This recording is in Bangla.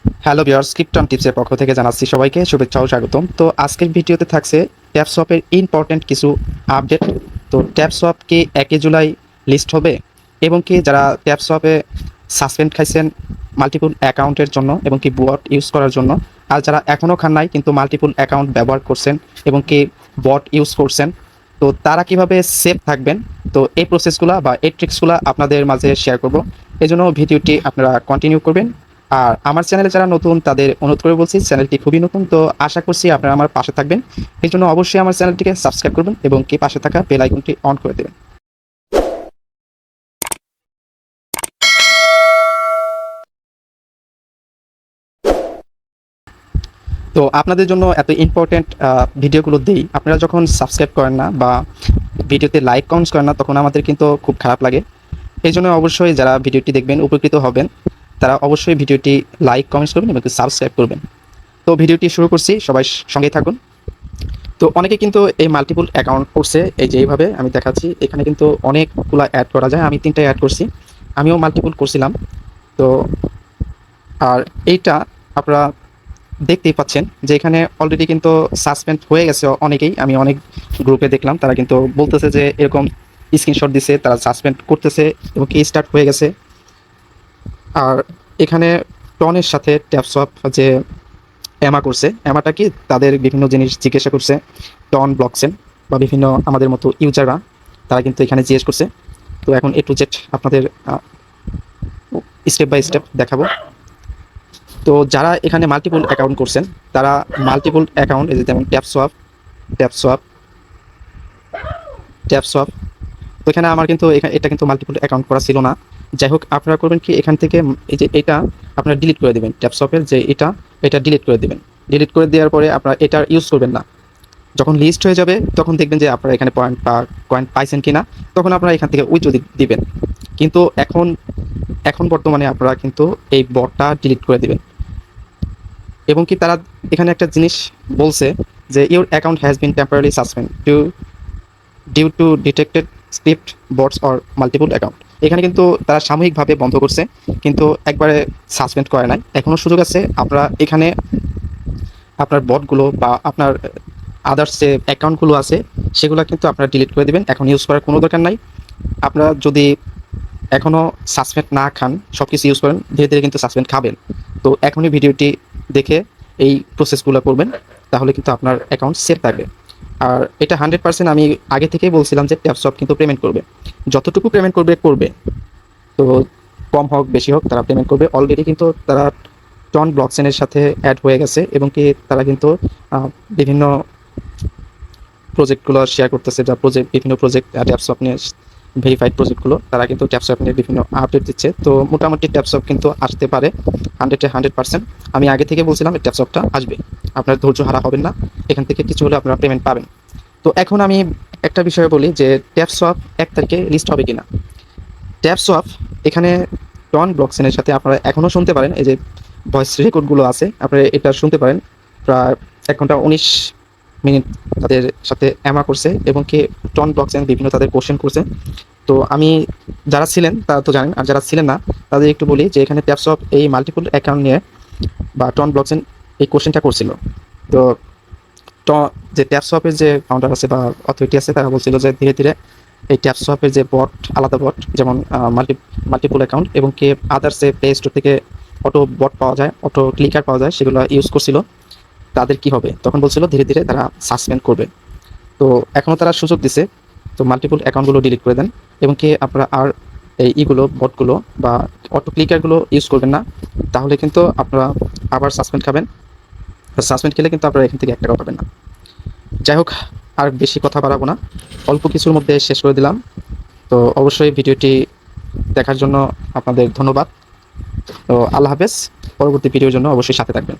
হ্যালো ভিউয়ার্স, ক্রিপ্টন টিপসের পক্ষ থেকে জানাচ্ছি সবাইকে শুভেচ্ছা ও স্বাগতম। তো আজকের ভিডিওতে থাকছে ট্যাপসওয়াপের ইম্পর্টেন্ট কিছু আপডেট। তো ট্যাপসওয়াপ কি 1 জুলাই লিস্ট হবে, এবং কি যারা ট্যাপসওয়াপে সাসপেন্ড খাইছেন মাল্টিপল অ্যাকাউন্টের জন্য এবং কি বট ইউজ করার জন্য, আর যারা এখনও খান নাই কিন্তু মাল্টিপল অ্যাকাউন্ট ব্যবহার করছেন এবং কি বট ইউজ করছেন, তো তারা কিভাবে সেফ থাকবেন, তো এই প্রসেসগুলো বা এই ট্রিক্সগুলো আপনাদের মাঝে শেয়ার করব। এই জন্য ভিডিওটি আপনারা কন্টিনিউ করবেন। আর আমার চ্যানেলে যারা নতুন তাদের অনুরোধ করে বলছি, চ্যানেলটি খুবই নতুন, তো আশা করছি আপনারা আমার পাশে থাকবেন। এই জন্য অবশ্যই আমার চ্যানেলটিকে সাবস্ক্রাইব করবেন এবং কি পাশে থাকা বেল আইকনটি অন করে দেবেন। তো আপনাদের জন্য এত ইম্পর্টেন্ট ভিডিওগুলো দিই, আপনারা যখন সাবস্ক্রাইব করেন না বা ভিডিওতে লাইক কমেন্টস করেন না, তখন আমাদের কিন্তু খুব খারাপ লাগে। এই জন্য অবশ্যই যারা ভিডিওটি দেখবেন উপকৃত হবেন, তারা অবশ্যই ভিডিওটি লাইক কমেন্টস করবেন এবং সাবস্ক্রাইব করবেন। তো ভিডিওটি শুরু করছি, সবাই সঙ্গেই থাকুন। তো অনেকে কিন্তু এই মাল্টিপল অ্যাকাউন্ট করছে, এই যে এইভাবে আমি দেখাচ্ছি, এখানে কিন্তু অনেকগুলো অ্যাড করা যায়। আমি 3টা অ্যাড করছি, আমিও মাল্টিপল করছিলাম। তো আর এইটা আপনারা দেখতেই পাচ্ছেন যে এখানে অলরেডি কিন্তু সাসপেন্ড হয়ে গেছে অনেকেই। আমি অনেক গ্রুপে দেখলাম, তারা কিন্তু বলতেছে যে এরকম স্ক্রিনশট দিছে, তারা সাসপেন্ড করতেছে এবং কি স্টার্ট হয়ে গেছে। আর এখানে টনের সাথে ট্যাপসওয়াপ যে এমা করছে, এমাটা কি তাদের বিভিন্ন জিনিস জিজ্ঞাসা করছে, টন ব্লকচেন বা বিভিন্ন আমাদের মতো ইউজাররা, তারা কিন্তু এখানে জিজ্ঞেস করছে। তো এখন এ টু জেড আপনাদের স্টেপ বাই স্টেপ দেখাবো। তো যারা এখানে মাল্টিপল অ্যাকাউন্ট করছেন, তারা মাল্টিপল অ্যাকাউন্ট, এই যে যেমন ট্যাপসওয়াপ ট্যাপসওয়াপ ট্যাপসওয়াপ, তো এখানে আমার কিন্তু এটা কিন্তু মাল্টিপল অ্যাকাউন্ট করা ছিল না। যাই হোক, আপনারা করবেন কি, এখান থেকে এই যে এটা আপনারা ডিলিট করে দেবেন, ট্যাপসওয়াপের যে এটা ডিলিট করে দেবেন। ডিলিট করে দেওয়ার পরে আপনারা এটা ইউজ করবেন না। যখন লিস্ট হয়ে যাবে তখন দেখবেন যে আপনারা এখানে পয়েন্ট বা কয়েন পাইছেন কিনা, তখন আপনারা এখান থেকে উইথড্র দিবেন। কিন্তু এখন বর্তমানে আপনারা কিন্তু এই বটটা ডিলিট করে দিবেন। এবং কি তারা এখানে একটা জিনিস বলছে যে your account has been temporary suspend due to detected script bots or multiple account. এখানে কিন্তু তারা সাময়িকভাবে বন্ধ করছে, কিন্তু একবারে সাসপেন্ড করে নাই। এখনও সুযোগ আছে, আপনারা এখানে আপনার বটগুলো বা আপনার আদার্স যে অ্যাকাউন্টগুলো আছে সেগুলো কিন্তু আপনারা ডিলিট করে দেবেন। এখন ইউজ করার কোনো দরকার নাই। আপনারা যদি এখনও সাসপেন্ড না খান, সব কিছু ইউজ করেন, ধীরে ধীরে কিন্তু সাসপেন্ড খাবেন। তো এখনই ভিডিওটি দেখে এই প্রসেসগুলো করবেন, তাহলে কিন্তু আপনার অ্যাকাউন্ট সেফ থাকবে। আর এটা 100% আমি আগে থেকেই বলছিলাম যে ট্যাপসওয়াপ কিন্তু পেমেন্ট করবে, যতটুকু পেমেন্ট করবে। তো কম হোক বেশি হোক তারা পেমেন্ট করবে। অলরেডি কিন্তু তারা টন ব্লকচেনের সাথে অ্যাড হয়ে গেছে এবং কি তারা কিন্তু বিভিন্ন প্রজেক্টগুলো শেয়ার করতেছে, যা বিভিন্ন প্রজেক্ট ট্যাপসওয়াপ নিয়ে ভেরিফাইড প্রজেক্টগুলো, তারা কিন্তু ট্যাপসওয়াপ নিয়ে বিভিন্ন আপডেট দিচ্ছে। তো মোটামুটি ট্যাপসওয়াপ কিন্তু আসতে পারে 100%। আমি আগে থেকে বলছিলাম এই ট্যাপসওয়াপটা আসবে, আপনার ধৈর্য হারা হবেন না, এখান থেকে কিছু হলে আপনারা পেমেন্ট পাবেন। তো এখন আমি একটা বিষয় বলি যে ট্যাপসওয়াপ 1 তারিখে লিস্ট হবে কিনা। ট্যাপসওয়াপ এখানে টন ব্লকচেনের সাথে আপনারা এখনও শুনতে পারেন, এই যে ভয়েস রেকর্ডগুলো আছে, আপনারা এটা শুনতে পারেন। প্রায় 1 ঘন্টা 19 মিনিট তাদের সাথে অ্যামা করছে এবং কি টন ব্লকচেন বিভিন্ন তাদের কোশ্চেন করছে। তো আমি, যারা ছিলেন তারা তো জানেন, আর যারা ছিলেন না তাদের একটু বলি যে এখানে ট্যাপসওয়াপ এই মাল্টিপল অ্যাকাউন্ট নিয়ে বা টন ব্লকচেন এই কোশ্চেনটা করছিল। তো যে ট্যাপসওয়াপের যে ফাউন্ডার আছে বা অথরিটি আছে, তারা বলছিল যে ধীরে ধীরে এই ট্যাপসওয়াপের যে বট, আলাদা বট, যেমন মাল্টিপল অ্যাকাউন্ট এবং কি আদার্স যে প্লে স্টোর থেকে অটো বট পাওয়া যায়, অটো ক্লিকার পাওয়া যায়, সেগুলো ইউজ করছিল। তাদের কি হবে, তখন বলছিল ধীরে ধীরে তারা সাসপেন্ড করবে। তো এখনও তারা সুযোগ দিছে, তো মাল্টিপল অ্যাকাউন্টগুলো ডিলিট করে দেন এবং কি আপনারা আর এই বটগুলো বা অটো ক্লিকারগুলো ইউজ করবেন না, তাহলে কিন্তু আপনারা আবার সাসপেন্ড খাবেন। সাসপেন্ড খেলে কিন্তু আপনারা এখান থেকে 1 টাকাও পাবেন না। যাই হোক, আর বেশি কথা বাড়াবো না, অল্প কিছুর মধ্যে শেষ করে দিলাম। তো অবশ্যই ভিডিওটি দেখার জন্য আপনাদের ধন্যবাদ। তো আল্লাহ হাফেজ, পরবর্তী ভিডিওর জন্য অবশ্যই সাথে থাকবেন।